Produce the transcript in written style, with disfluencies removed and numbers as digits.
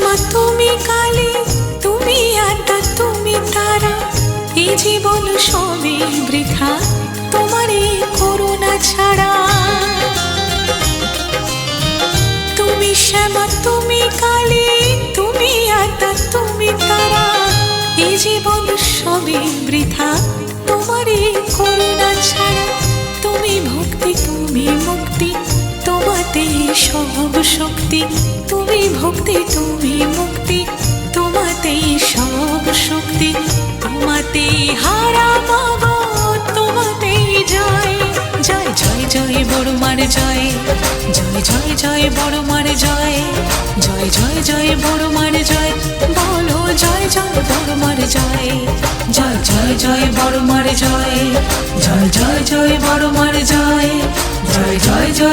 শ্যামা তুমি কালী, তুমি আত্মা তুমি তারা, এই জীবন সবই বৃথা তোমারই করুণা ছাড়া। তুমি শ্যামা তুমি কালী, তুমি আত্মা তুমি তারা, এই জীবন সবই বৃথা তোমারই করুণা ছাড়া। তুমি ভক্তি তুমি মুক্তি, তোমাতে সব শক্তি। তুমি ভক্তি তুমি মুক্তি, তোমাতে সব শক্তি। তোমাতে হারা পাবো, তোমাতে জয়। জয় জয় জয় বড় মার জয়, জয় জয় জয় বড় মার জয়, জয় জয় জয় বড় মার জয়। বলো জয় জয় বড় মার জয়, জয় জয় জয় বড় মার জয়, জয় জয় জয় বড় মার জয়, জয় জয় জয়।